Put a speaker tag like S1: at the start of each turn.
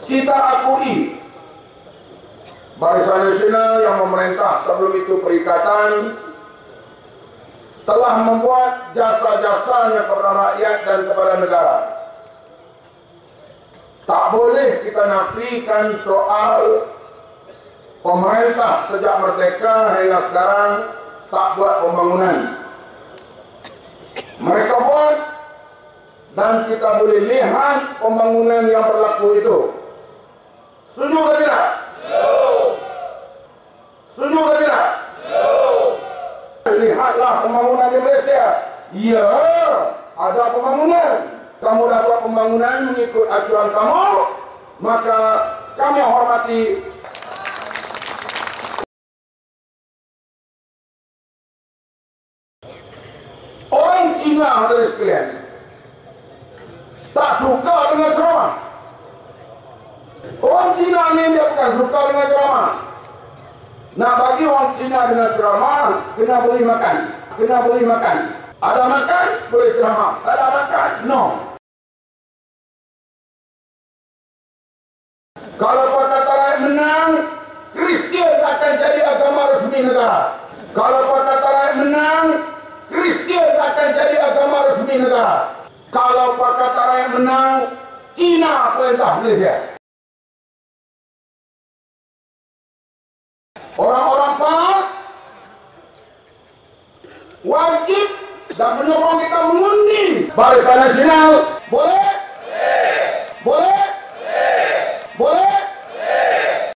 S1: kita akui Barisan Nasional yang memerintah sebelum itu Perikatan telah membuat jasa-jasanya kepada rakyat dan kepada negara. Tak boleh kita nafikan soal pemerintah sejak merdeka hingga sekarang tak buat pembangunan. Mereka buat dan kita boleh lihat pembangunan yang berlaku itu. Setuju atau tidak? Setuju atau tidak? Lihatlah pembangunan di Malaysia. Ya, ada pembangunan. Kamu dapat pembangunan mengikut acuan kamu, maka kami hormati. Orang Cina dari sekalian tak suka dengan ceramah. Orang Cina ni dia bukan suka dengan ceramah. Nak bagi orang Cina dengan ceramah, kena boleh makan. Kena boleh makan. Ada makan, boleh ceramah. Tak ada makan, no. Kalau Pakatan Rakyat menang, Kristian akan jadi agama resmi negara. Kalau Pakatan Rakyat menang, Kristian akan jadi agama resmi negara. Kalau Pakatan Rakyat menang, Cina perintah Malaysia. Orang-orang PAS wajib dan menyokong kita mengundi Barisan Nasional. Boleh?